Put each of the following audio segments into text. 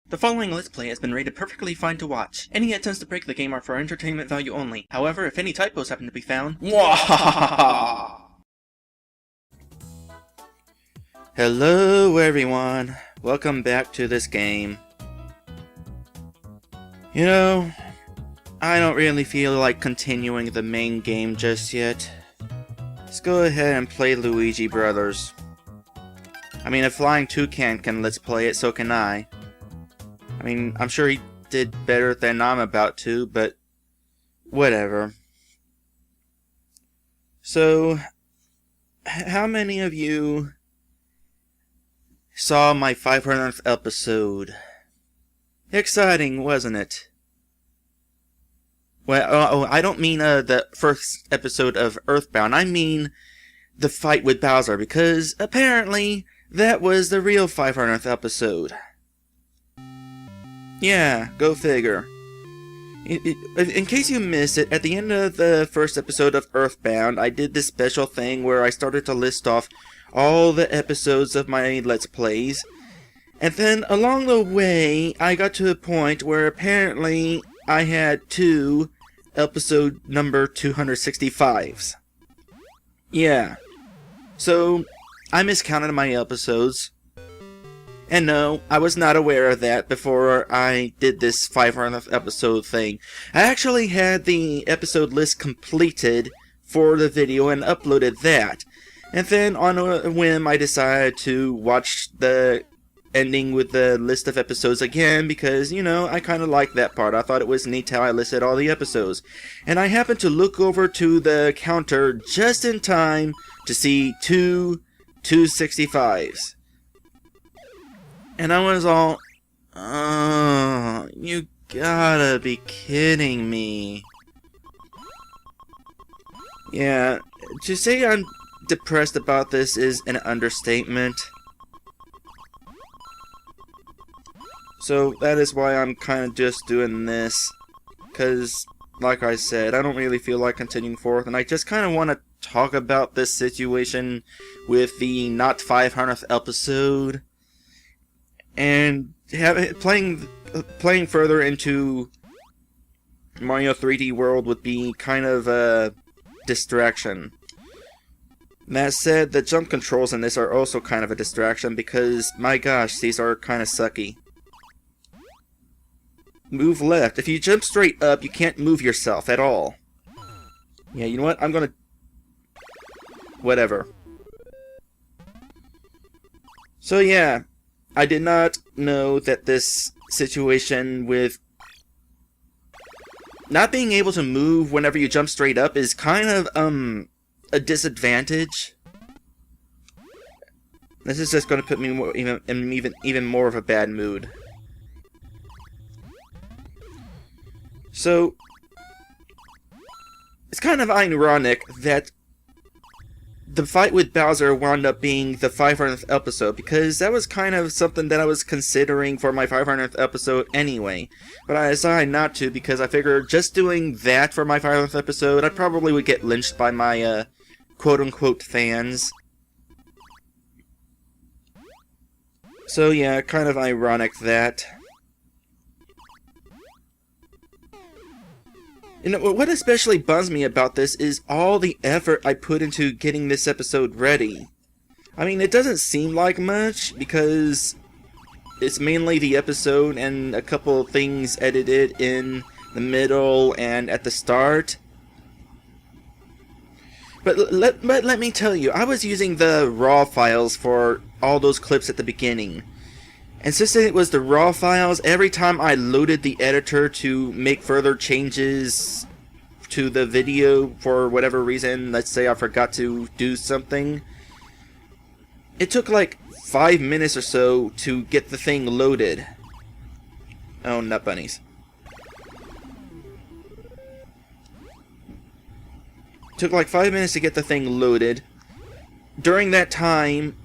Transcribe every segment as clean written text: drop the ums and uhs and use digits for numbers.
The following Let's Play has been rated perfectly fine to watch. Any attempts to break the game are for entertainment value only. However, if any typos happen to be found... Hello everyone, welcome back to this game. You know, I don't really feel like continuing the main game just yet. Let's go ahead and play Luigi Brothers. I mean, if Flying Toucan can let's play it, so can I. I mean, I'm sure he did better than I'm about to, but whatever. So, how many of you saw my 500th episode? Exciting, wasn't it? Well, I don't mean the first episode of Earthbound. I mean the fight with Bowser, because apparently that was the real 500th episode. Yeah, go figure. In case you missed it, at the end of the first episode of Earthbound, I did this special thing where I started to list off all the episodes of my Let's Plays. And then, along the way, I got to a point where apparently I had two episode number 265s. Yeah. So, I miscounted my episodes. And no, I was not aware of that before I did this 500th episode thing. I actually had the episode list completed for the video and uploaded that. And then on a whim I decided to watch the ending with the list of episodes again because, you know, I kind of liked that part. I thought it was neat how I listed all the episodes. And I happened to look over to the counter just in time to see two 265s. And I was all, oh, you gotta be kidding me. Yeah, to say I'm depressed about this is an understatement. So that is why I'm kind of just doing this. Because, like I said, I don't really feel like continuing forth. And I just kind of want to talk about this situation with the not 500th episode. And playing further into Mario 3D World would be kind of a distraction. That said, the jump controls in this are also kind of a distraction because, my gosh, these are kind of sucky. Move left. If you jump straight up, you can't move yourself at all. Yeah, you know what? I'm gonna... whatever. So yeah. I did not know that this situation with not being able to move whenever you jump straight up is kind of, a disadvantage. This is just going to put me in even more of a bad mood. So, it's kind of ironic that the fight with Bowser wound up being the 500th episode, because that was kind of something that I was considering for my 500th episode anyway. But I decided not to, because I figured just doing that for my 500th episode, I probably would get lynched by my, quote-unquote fans. So yeah, kind of ironic that. You know, what especially bums me about this is all the effort I put into getting this episode ready. I mean, it doesn't seem like much, because it's mainly the episode and a couple of things edited in the middle and at the start. But let me tell you, I was using the RAW files for all those clips at the beginning. And since it was the RAW files, every time I loaded the editor to make further changes to the video for whatever reason, let's say I forgot to do something, it took like 5 minutes or so to get the thing loaded. Oh, nut bunnies. Took like 5 minutes to get the thing loaded. During that time,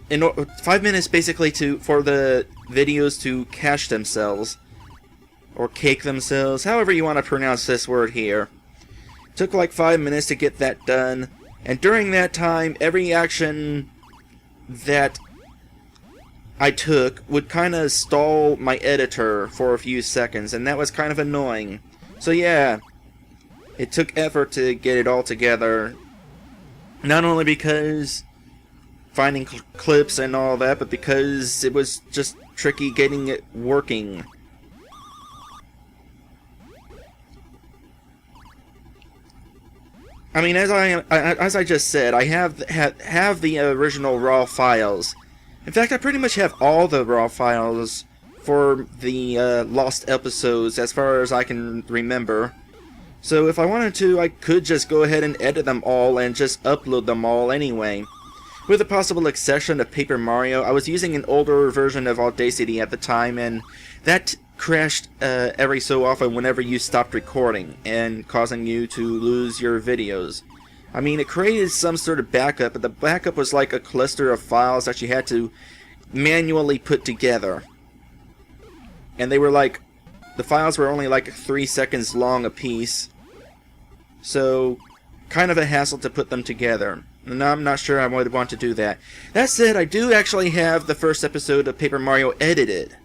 5 minutes basically for the videos to cache themselves, or cake themselves, however you want to pronounce this word here. Took like 5 minutes to get that done, and during that time, every action that I took would kind of stall my editor for a few seconds, and that was kind of annoying. So yeah, it took effort to get it all together. Not only because finding clips and all that, but because it was just tricky getting it working. I mean, as I just said, I have the original raw files. In fact, I pretty much have all the raw files for the lost episodes as far as I can remember. So if I wanted to, I could just go ahead and edit them all and just upload them all anyway. With the possible exception of Paper Mario, I was using an older version of Audacity at the time, and that crashed every so often whenever you stopped recording, and causing you to lose your videos. I mean, it created some sort of backup, but the backup was like a cluster of files that you had to manually put together. And they were like, the files were only like 3 seconds long a piece, so kind of a hassle to put them together. And I'm not sure I would want to do that. That said, I do actually have the first episode of Paper Mario edited.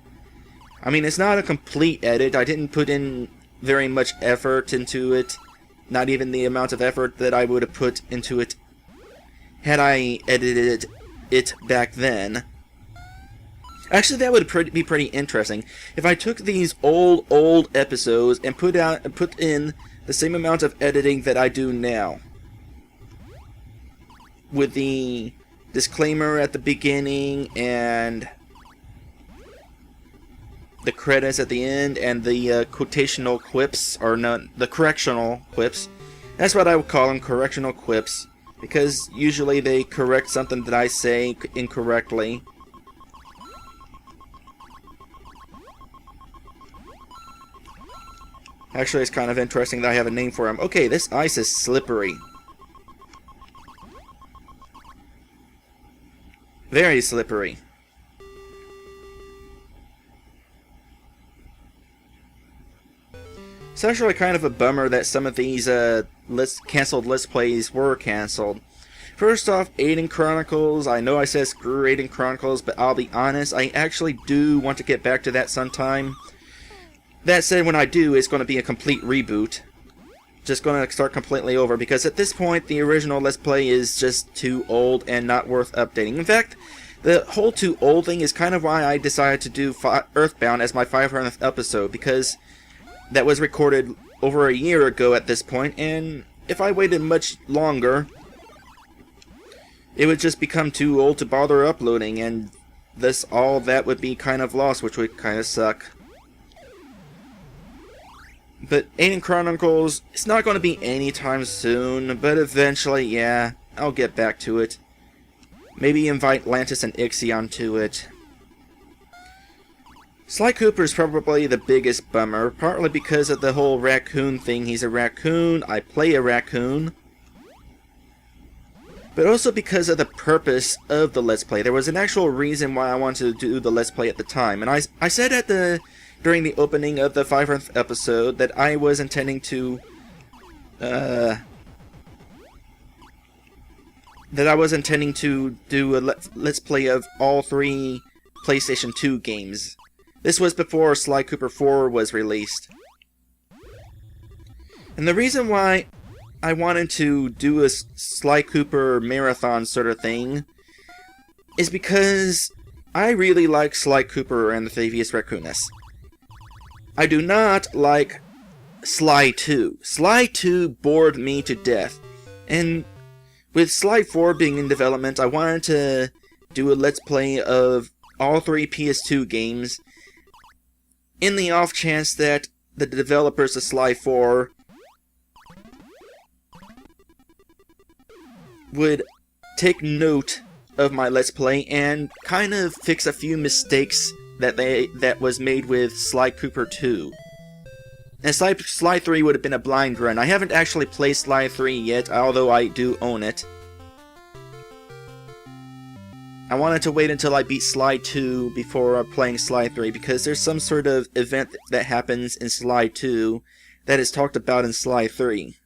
I mean, it's not a complete edit. I didn't put in very much effort into it. Not even the amount of effort that I would have put into it had I edited it back then. Actually, that would be pretty interesting. If I took these old episodes and put in the same amount of editing that I do now, with the disclaimer at the beginning and the credits at the end and the quotational quips, or not, the correctional quips. That's what I would call them, correctional quips, because usually they correct something that I say incorrectly. Actually, it's kind of interesting that I have a name for him. Okay, this ice is slippery. Very slippery. It's actually kind of a bummer that some of these cancelled Let's Plays were cancelled. First off, Aiden Chronicles. I know I said screw Aiden Chronicles, but I'll be honest, I actually do want to get back to that sometime. That said, when I do, it's going to be a complete reboot. Just going to start completely over, because at this point, the original Let's Play is just too old and not worth updating. In fact, the whole too old thing is kind of why I decided to do Earthbound as my 500th episode, because that was recorded over a year ago at this point, and if I waited much longer, it would just become too old to bother uploading, and thus all that would be kind of lost, which would kind of suck. But Aiden Chronicles, it's not going to be anytime soon, but eventually, yeah, I'll get back to it. Maybe invite Lantis and Ixie onto it. Sly Cooper is probably the biggest bummer, partly because of the whole raccoon thing. He's a raccoon, I play a raccoon. But also because of the purpose of the Let's Play. There was an actual reason why I wanted to do the Let's Play at the time. And I said during the opening of the 500th episode that I was intending to do a Let's Play of all 3 PlayStation 2 games. This was before Sly Cooper 4 was released. And the reason why I wanted to do a Sly Cooper marathon sort of thing is because I really like Sly Cooper and the Thavius Raccoonus. I do not like Sly 2. Sly 2 bored me to death. And with Sly 4 being in development, I wanted to do a Let's Play of all 3 PS2 games, in the off chance that the developers of Sly 4 would take note of my Let's Play and kind of fix a few mistakes that was made with Sly Cooper 2. And Sly 3 would have been a blind run. I haven't actually played Sly 3 yet, although I do own it. I wanted to wait until I beat Sly 2 before playing Sly 3, because there's some sort of event that happens in Sly 2 that is talked about in Sly 3.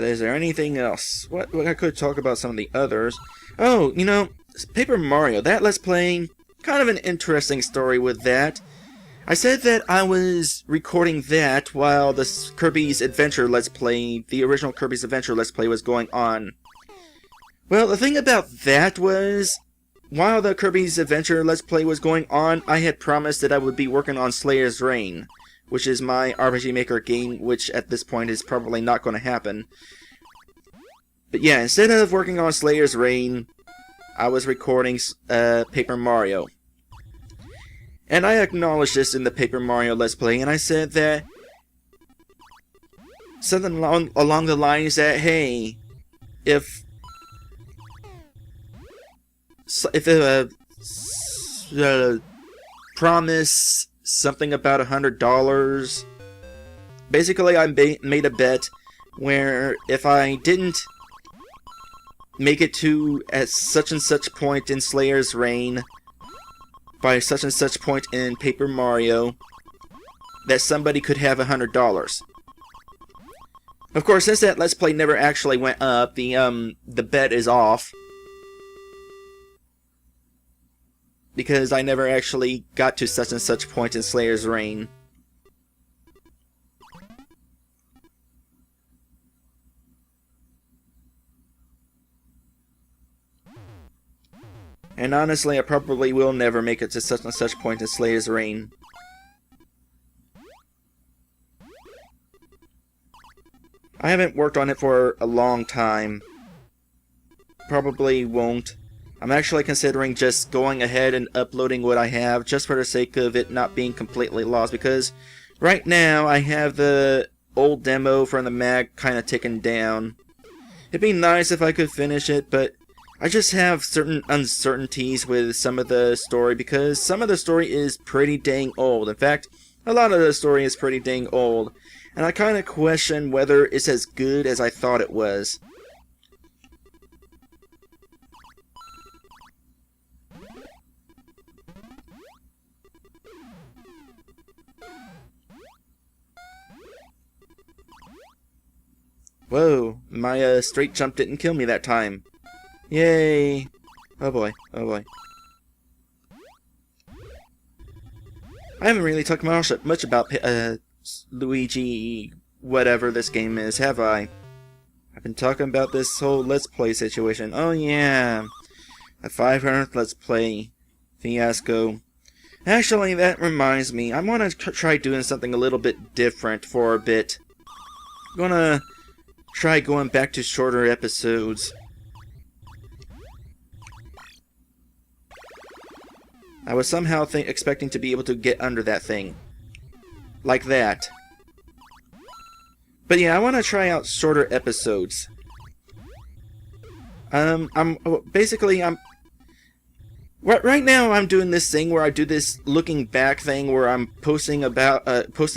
is there anything else? What I could talk about some of the others. Oh, you know, Paper Mario, that Let's Play, kind of an interesting story with that. I said that I was recording that while the Kirby's Adventure Let's Play, the original Kirby's Adventure Let's Play was going on. Well, the thing about that was, while the Kirby's Adventure Let's Play was going on, I had promised that I would be working on Slayer's Reign, which is my RPG Maker game, which at this point is probably not going to happen. But yeah, instead of working on Slayer's Reign, I was recording Paper Mario. And I acknowledged this in the Paper Mario Let's Play, and I said that something along the lines that, hey, if promise something about $100. Basically, I made a bet where if I didn't make it to at such and such point in Slayer's Reign by such and such point in Paper Mario, that somebody could have $100. Of course, since that Let's Play never actually went up, the bet is off. Because I never actually got to such and such point in Slayer's Reign. And honestly, I probably will never make it to such and such point in Slayer's Reign. I haven't worked on it for a long time. Probably won't. I'm actually considering just going ahead and uploading what I have, just for the sake of it not being completely lost, because right now I have the old demo from the mag kind of taken down. It'd be nice if I could finish it, but I just have certain uncertainties with some of the story, because some of the story is pretty dang old. In fact, a lot of the story is pretty dang old, and I kind of question whether it's as good as I thought it was. Whoa, my straight jump didn't kill me that time. Yay! Oh boy, oh boy. I haven't really talked much about Luigi, whatever this game is, have I? I've been talking about this whole Let's Play situation. Oh yeah, the 500th Let's Play fiasco. Actually, that reminds me, I want to try doing something a little bit different for a bit. I'm gonna try going back to shorter episodes. I was somehow expecting to be able to get under that thing. Like that. But yeah, I want to try out shorter episodes. Right now I'm doing this thing where I do this looking back thing where I'm posting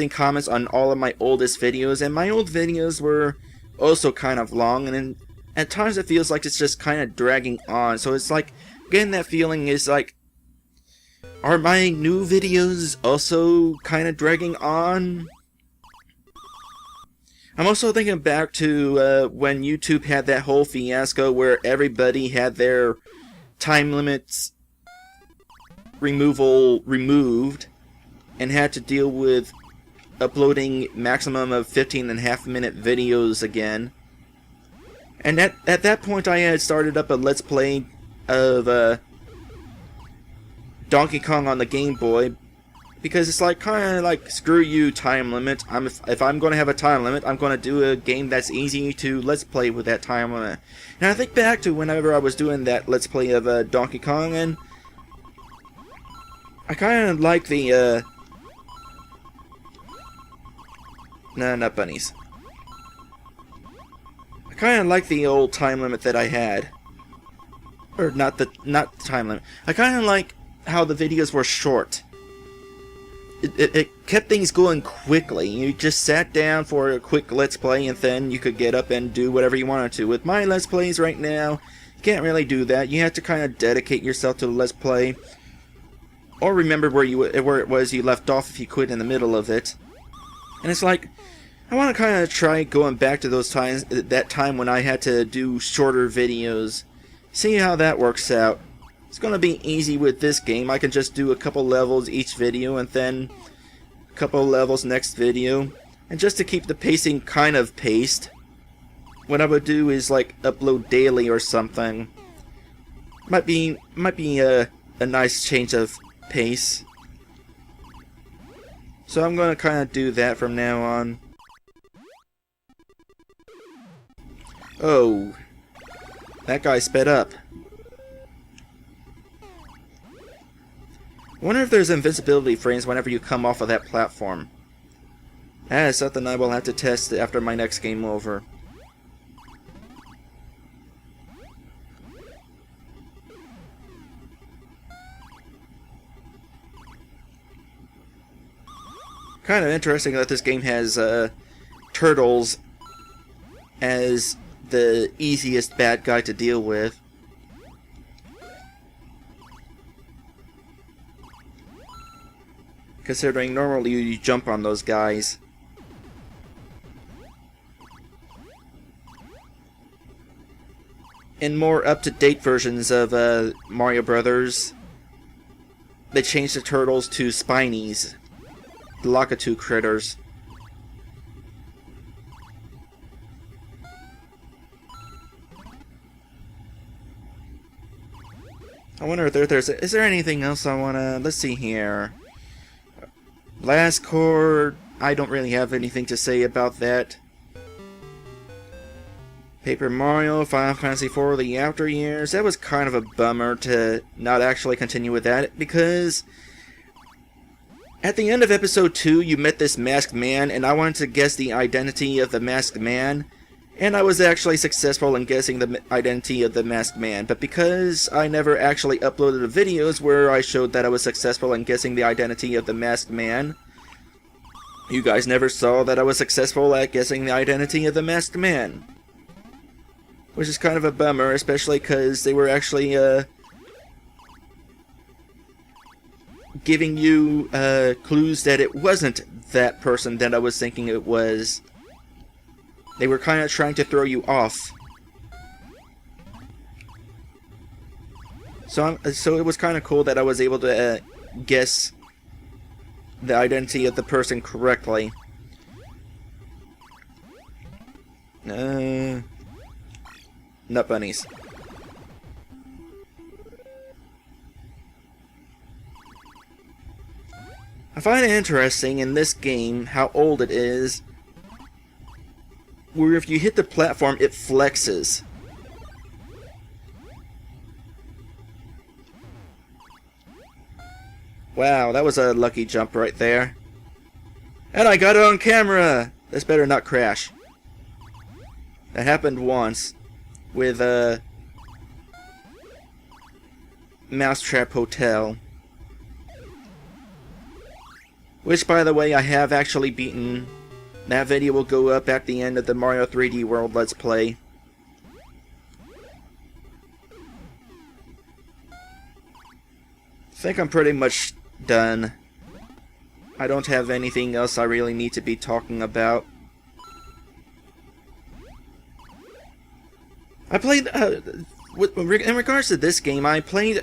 comments on all of my oldest videos, and my old videos were also kind of long, and then at times it feels like it's just kind of dragging on. So it's like getting that feeling is like, are my new videos also kind of dragging on? I'm also thinking back to when YouTube had that whole fiasco where everybody had their time limits removed and had to deal with uploading maximum of 15.5-minute videos again. And at that point I had started up a Let's Play of Donkey Kong on the Game Boy, because it's like kind of like, screw you time limit. If I'm going to have a time limit, I'm going to do a game that's easy to Let's Play with that time limit. And I think back to whenever I was doing that Let's Play of Donkey Kong, and I kind of like the no, not bunnies. I kind of like the old time limit that I had, or not the time limit. I kind of like how the videos were short. It kept things going quickly. You just sat down for a quick Let's Play, and then you could get up and do whatever you wanted to. With my Let's Plays right now, you can't really do that. You have to kind of dedicate yourself to the Let's Play, or remember where it was you left off if you quit in the middle of it. And it's like, I want to kind of try going back to those times, that time when I had to do shorter videos. See how that works out. It's going to be easy with this game. I can just do a couple levels each video and then a couple levels next video. And just to keep the pacing kind of paced, what I would do is like upload daily or something. Might be a nice change of pace. So I'm going to kind of do that from now on. Oh, that guy sped up. I wonder if there's invincibility frames whenever you come off of that platform. That is something I will have to test after my next game over. Kind of interesting that this game has turtles as the easiest bad guy to deal with. Considering normally you jump on those guys. In more up-to-date versions of Mario Brothers, they changed the turtles to spinies, the Lakitu critters. I wonder if is there anything else I wanna... Let's see here. Last chord, I don't really have anything to say about that. Paper Mario, Final Fantasy IV, The After Years, that was kind of a bummer to not actually continue with that, because at the end of episode 2 you met this masked man, and I wanted to guess the identity of the masked man. And I was actually successful in guessing the identity of the masked man, but because I never actually uploaded the videos where I showed that I was successful in guessing the identity of the masked man, you guys never saw that I was successful at guessing the identity of the masked man. Which is kind of a bummer, especially because they were actually giving you clues that it wasn't that person that I was thinking it was. They were kind of trying to throw you off. So it was kind of cool that I was able to guess the identity of the person correctly. Nut bunnies. I find it interesting in this game how old it is, where if you hit the platform, it flexes. Wow, that was a lucky jump right there. And I got it on camera! This better not crash. That happened once with Mousetrap Hotel. Which, by the way, I have actually beaten. That video will go up at the end of the Mario 3D World Let's Play. I think I'm pretty much done. I don't have anything else I really need to be talking about. I played, in regards to this game, I played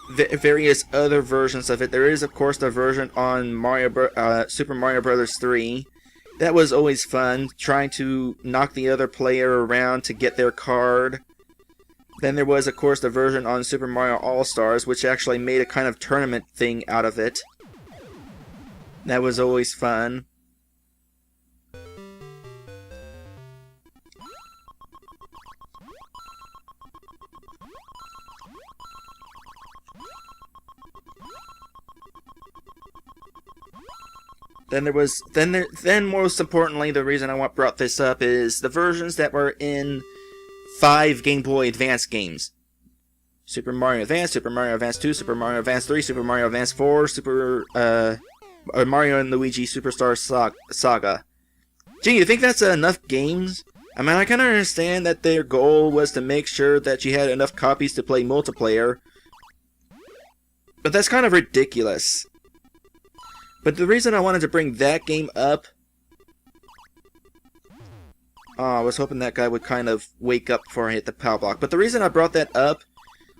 various other versions of it. There is, of course, the version on Super Mario Bros. 3. That was always fun, trying to knock the other player around to get their card. Then there was, of course, the version on Super Mario All-Stars, which actually made a kind of tournament thing out of it. That was always fun. Then most importantly, the reason I brought this up is the versions that were in 5 Game Boy Advance games. Super Mario Advance, Super Mario Advance 2, Super Mario Advance 3, Super Mario Advance 4, Mario and Luigi Superstar Saga. Gee, you think that's enough games? I mean, I can understand that their goal was to make sure that you had enough copies to play multiplayer, but that's kind of ridiculous. But the reason I wanted to bring that game up I was hoping that guy would kind of wake up before I hit the power block. But the reason I brought that up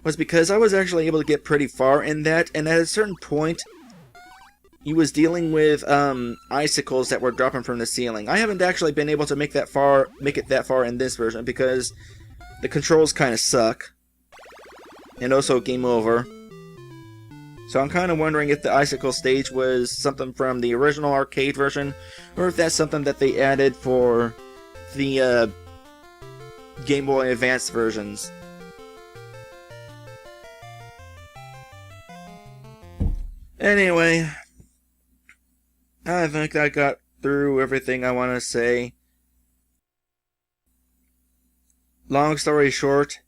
was because I was actually able to get pretty far in that, and at a certain point, he was dealing with icicles that were dropping from the ceiling. I haven't actually been able to make it that far in this version because the controls kind of suck, and also game over. So I'm kind of wondering if the icicle stage was something from the original arcade version, or if that's something that they added for the Game Boy Advance versions. Anyway, I think I got through everything I want to say. Long story short,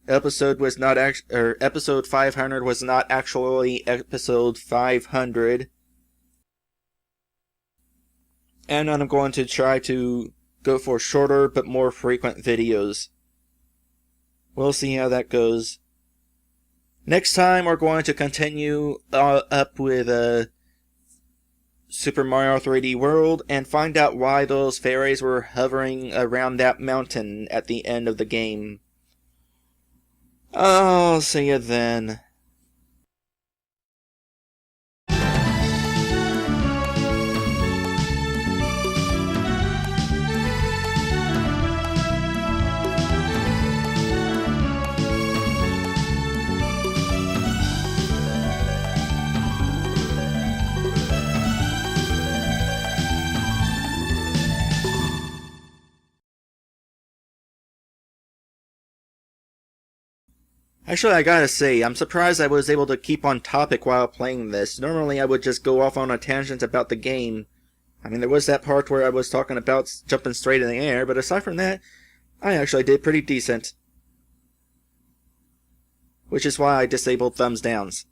episode 500 was not actually episode 500. And I'm going to try to go for shorter but more frequent videos. We'll see how that goes. Next time we're going to continue up with Super Mario 3D World and find out why those fairies were hovering around that mountain at the end of the game. I'll see you then. Actually, I gotta say, I'm surprised I was able to keep on topic while playing this. Normally, I would just go off on a tangent about the game. I mean, there was that part where I was talking about jumping straight in the air, but aside from that, I actually did pretty decent. Which is why I disabled thumbs downs.